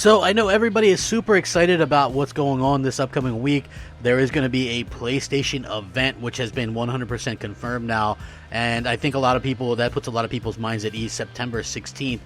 So I know everybody is super excited about what's going on this upcoming week. There is going to be a PlayStation event, which has been 100% confirmed now. And I think that puts a lot of people's minds at ease. September 16th.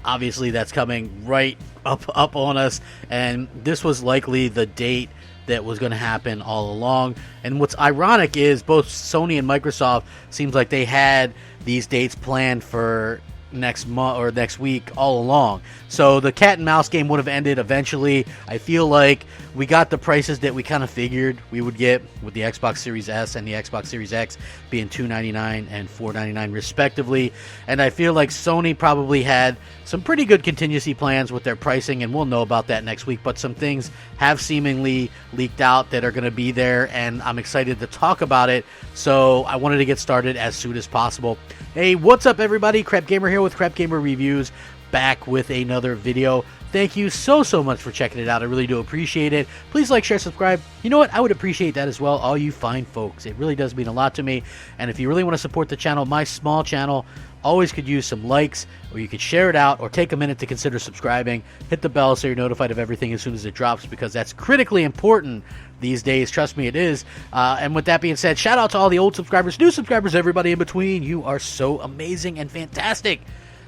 Obviously, that's coming right up on us. And this was likely the date that was going to happen all along. And what's ironic is both Sony and Microsoft seems like they had these dates planned for next month or next week all along. So the cat and mouse game would have ended eventually. I feel like we got the prices that we kind of figured we would get with the Xbox Series S and the Xbox Series X being $299 and $499 respectively. And I feel like Sony probably had some pretty good contingency plans with their pricing, and we'll know about that next week. But some things have seemingly leaked out that are going to be there, and I'm excited to talk about it. So I wanted to get started as soon as possible. Hey, what's up everybody? Crapgamer here with Crapgamer Reviews, back with another video. Thank you so much for checking it out. I really do appreciate it. Please like, share, subscribe. You know what? I would appreciate that as well, all you fine folks. It really does mean a lot to me. And if you really want to support the channel, my small channel, always could use some likes, or you could share it out, or take a minute to consider subscribing. Hit the bell so you're notified of everything as soon as it drops, because that's critically important these days. Trust me, it is. And with that being said, shout out to all the old subscribers, new subscribers, everybody in between. You are so amazing and fantastic.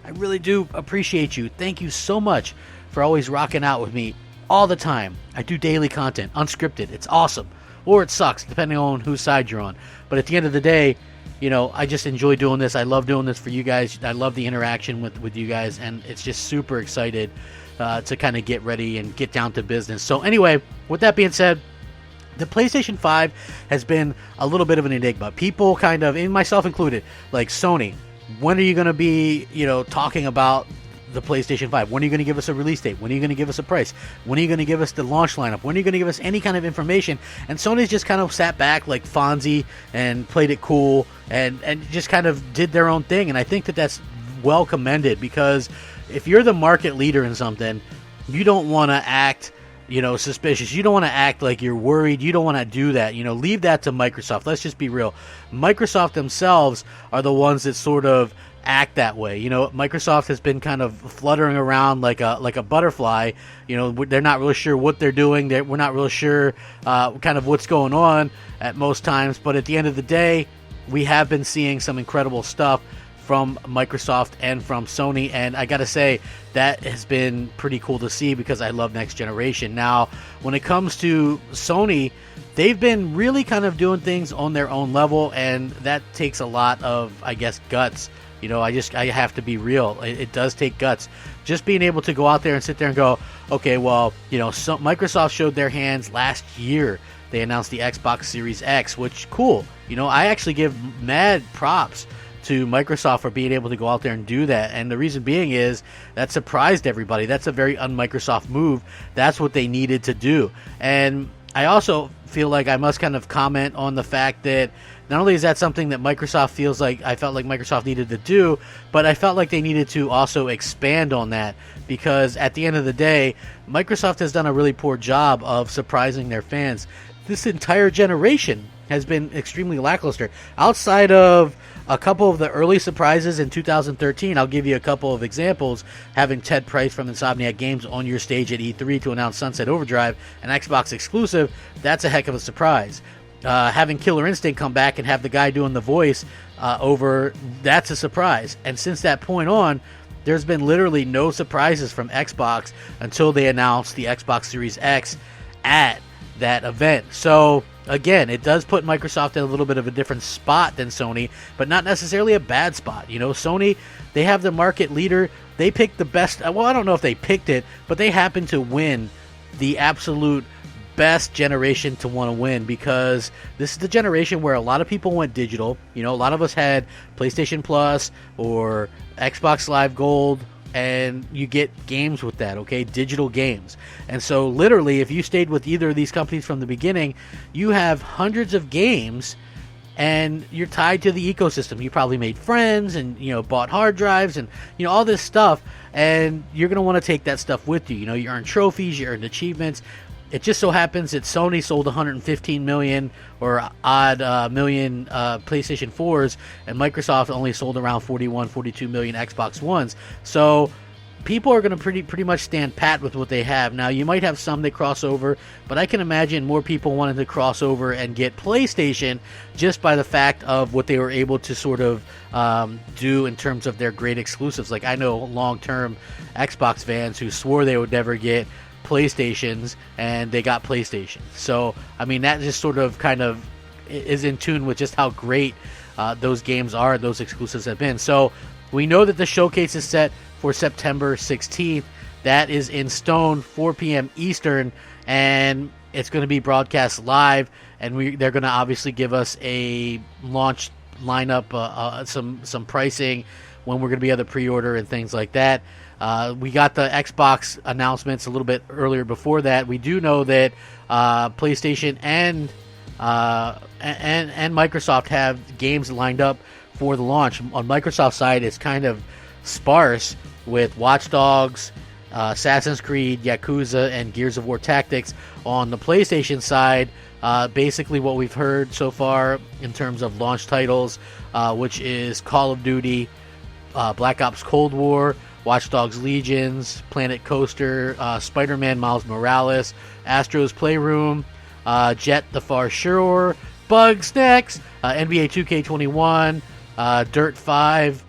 I really do appreciate you. Thank you so much for always rocking out with me all the time. I do daily content, unscripted. It's awesome. Or it sucks, depending on whose side you're on. But at the end of the day, you know, I just enjoy doing this. I love doing this for you guys. I love the interaction with you guys, and it's just super excited to kind of get ready and get down to business. So anyway, with that being said, the PlayStation 5 has been a little bit of an enigma. People kind of, and myself included, like Sony, when are you going to be, talking about the PlayStation 5? When are you going to give us a release date? When are you going to give us a price? When are you going to give us the launch lineup? When are you going to give us any kind of information? And Sony's just kind of sat back like Fonzie and played it cool and just kind of did their own thing. And I think that that's well commended, because if you're the market leader in something, you don't want to act suspicious. You don't want to act like you're worried. You don't want to do that. Leave that to Microsoft. Let's just be real. Microsoft themselves are the ones that sort of act that way. Microsoft has been kind of fluttering around like a butterfly. They're not really sure what they're doing. We're not really sure kind of what's going on at most times. But at the end of the day, we have been seeing some incredible stuff from Microsoft and from Sony, and I gotta say that has been pretty cool to see, because I love next generation. Now, when it comes to Sony, they've been really kind of doing things on their own level, and that takes a lot of, I guess, guts. I have to be real. It does take guts. Just being able to go out there and sit there and go, okay, well, so Microsoft showed their hands last year. They announced the Xbox Series X, which, cool. I actually give mad props to Microsoft for being able to go out there and do that. And the reason being is that surprised everybody. That's a very un-Microsoft move. That's what they needed to do. And I also feel like I must kind of comment on the fact that not only is that something that I felt like Microsoft needed to do, but I felt like they needed to also expand on that, because at the end of the day, Microsoft has done a really poor job of surprising their fans. This entire generation has been extremely lackluster. Outside of a couple of the early surprises in 2013, I'll give you a couple of examples. Having Ted Price from Insomniac Games on your stage at E3 to announce Sunset Overdrive, an Xbox exclusive, that's a heck of a surprise. Having Killer Instinct come back and have the guy doing the voice that's a surprise. And since that point on, there's been literally no surprises from Xbox until they announced the Xbox Series X at that event. So again, it does put Microsoft in a little bit of a different spot than Sony, but not necessarily a bad spot. Sony, they have the market leader. They picked the best. Well, I don't know if they picked it, but they happen to win the absolute best generation to want to win, because this is the generation where a lot of people went digital. A lot of us had PlayStation Plus or Xbox Live Gold, and you get games with that, okay? Digital games. And so literally, if you stayed with either of these companies from the beginning, you have hundreds of games, and you're tied to the ecosystem. You probably made friends and, bought hard drives and, all this stuff, and you're going to want to take that stuff with you. You earn trophies, you earn achievements. It just so happens that Sony sold 115 million or odd million PlayStation 4s, and Microsoft only sold around 42 million Xbox Ones. So people are going to pretty much stand pat with what they have. Now, you might have some that cross over, but I can imagine more people wanting to cross over and get PlayStation just by the fact of what they were able to sort of do in terms of their great exclusives. Like, I know long-term Xbox fans who swore they would never get PlayStations, and they got PlayStation. So, I mean, that just sort of kind of is in tune with just how great those games are, those exclusives have been. So, we know that the showcase is set for September 16th. That is in stone, 4 p.m. Eastern, and it's going to be broadcast live, and they're going to obviously give us a launch lineup, some pricing, when we're going to be able to pre-order and things like that. We got the Xbox announcements a little bit earlier before that. We do know that PlayStation and Microsoft have games lined up for the launch. On Microsoft's side, it's kind of sparse with Watch Dogs, Assassin's Creed, Yakuza, and Gears of War Tactics. On the PlayStation side, basically what we've heard so far in terms of launch titles, which is Call of Duty, Black Ops Cold War, Watch Dogs Legions, Planet Coaster, Spider-Man Miles Morales, Astro's Playroom, Jet the Far Shore, Bugsnax, NBA 2K21, Dirt 5,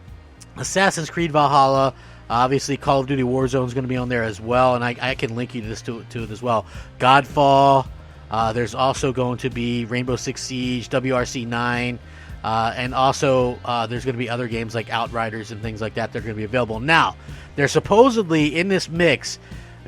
Assassin's Creed Valhalla, obviously Call of Duty Warzone is going to be on there as well, and I can link you to this to it as well. Godfall, there's also going to be Rainbow Six Siege, WRC 9, and also there's going to be other games like Outriders and things like that that are going to be available. Now, there's supposedly in this mix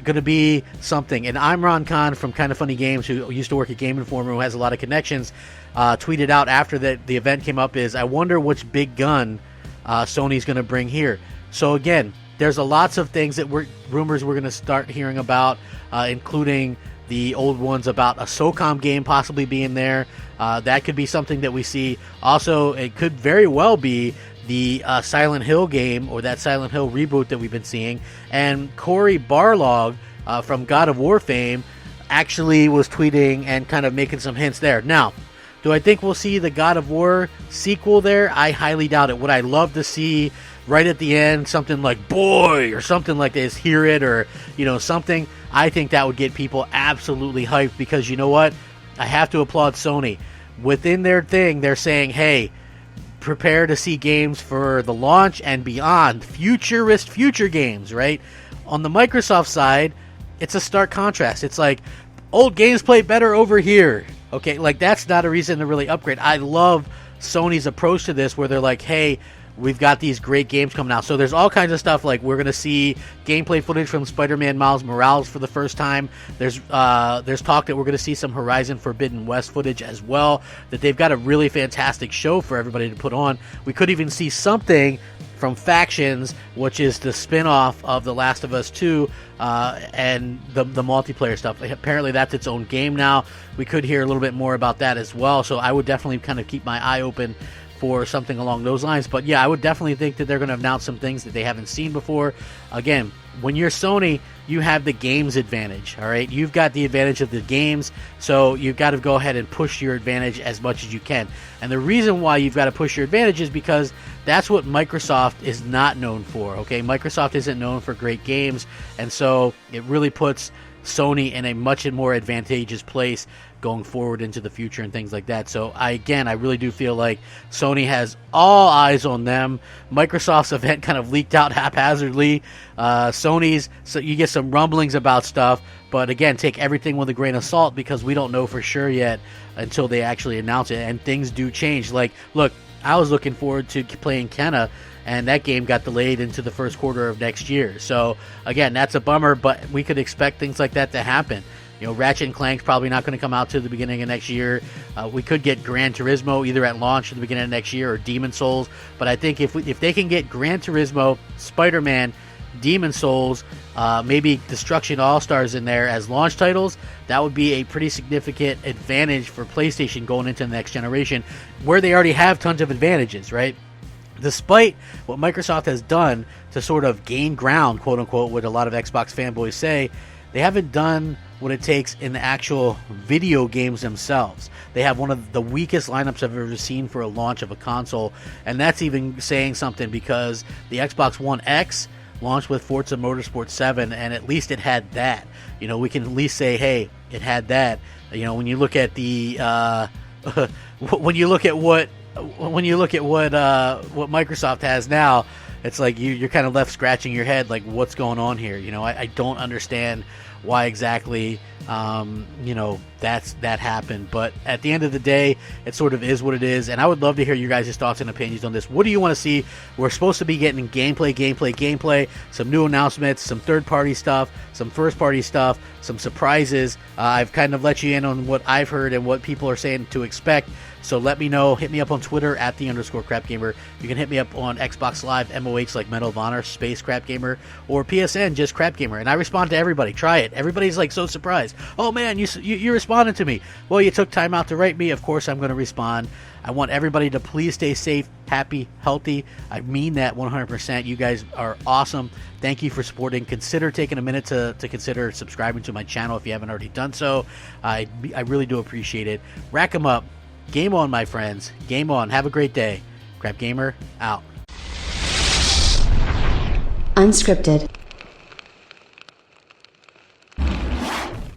going to be something, and Imran Khan from Kinda Funny Games, who used to work at Game Informer, who has a lot of connections, tweeted out after the event came up, is, I wonder which big gun Sony's going to bring here. So again, there's lots of things that rumors we're going to start hearing about, including the old ones about a SOCOM game possibly being there. That could be something that we see. Also, it could very well be the Silent Hill game, or that Silent Hill reboot that we've been seeing. And Cory Barlog from God of War fame actually was tweeting and kind of making some hints there. Now, do I think we'll see the God of War sequel there? I highly doubt it. Would I love to see right at the end something like "Boy" or something like this, "Hear It," or something? I think that would get people absolutely hyped, because you know what? I have to applaud Sony. Within their thing, they're saying, hey, prepare to see games for the launch and beyond. Future games, right? On the Microsoft side, it's a stark contrast. It's like, old games play better over here. Okay, like, that's not a reason to really upgrade. I love Sony's approach to this, where they're like, hey, we've got these great games coming out. So there's all kinds of stuff, like we're going to see gameplay footage from Spider-Man Miles Morales for the first time. There's talk that we're going to see some Horizon Forbidden West footage as well, that they've got a really fantastic show for everybody to put on. We could even see something from Factions, which is the spin-off of The Last of Us 2, and the multiplayer stuff. Apparently that's its own game now. We could hear a little bit more about that as well, so I would definitely kind of keep my eye open for something along those lines. But yeah, I would definitely think that they're going to announce some things that they haven't seen before. Again, when you're Sony, you have the games advantage, all right? You've got the advantage of the games, so you've got to go ahead and push your advantage as much as you can. And the reason why you've got to push your advantage is because that's what Microsoft is not known for, okay? Microsoft isn't known for great games, and so it really puts Sony in a much more advantageous place going forward into the future and things like that. So I really do feel like Sony has all eyes on them. Microsoft's event kind of leaked out haphazardly. Sony's, so you get some rumblings about stuff, but again, take everything with a grain of salt, because we don't know for sure yet until they actually announce it, and things do change. Like, look, I was looking forward to playing Kenna, and that game got delayed into the first quarter of next year. So again, that's a bummer, but we could expect things like that to happen. Ratchet & Clank's probably not going to come out to the beginning of next year. We could get Gran Turismo either at launch at the beginning of next year, or Demon Souls. But I think if they can get Gran Turismo, Spider-Man, Demon Souls, maybe Destruction All-Stars in there as launch titles, that would be a pretty significant advantage for PlayStation going into the next generation, where they already have tons of advantages, right? Despite what Microsoft has done to sort of gain ground, quote-unquote, what a lot of Xbox fanboys say, they haven't done what it takes in the actual video games themselves. They have one of the weakest lineups I've ever seen for a launch of a console, and that's even saying something, because the Xbox One X launched with Forza Motorsport 7, and at least it had that. You know, we can at least say, hey, it had that. You know, when you look at the when you look at what Microsoft has now, it's like you're kind of left scratching your head, like, what's going on here? You know, I don't understand why exactly you know, that happened. But at the end of the day, it sort of is what it is, and I would love to hear you guys' thoughts and opinions on this. What do you want to see? We're supposed to be getting gameplay, some new announcements, some third-party stuff, some first-party stuff, some surprises. I've kind of let you in on what I've heard and what people are saying to expect. So let me know. Hit me up on Twitter at @the_Crapgamer. You can hit me up on Xbox Live MOH, like Medal of Honor, Space Crapgamer, or PSN, just Crapgamer. And I respond to everybody. Try it. Everybody's like so surprised. Oh man, you responded to me. Well, you took time out to write me. Of course I'm going to respond. I want everybody to please stay safe, happy, healthy. I mean that 100%. You guys are awesome. Thank you for supporting. Consider taking a minute to consider subscribing to my channel if you haven't already done so. I really do appreciate it. Rack 'em up. Game on, my friends. Game on. Have a great day. Crapgamer, out. Unscripted.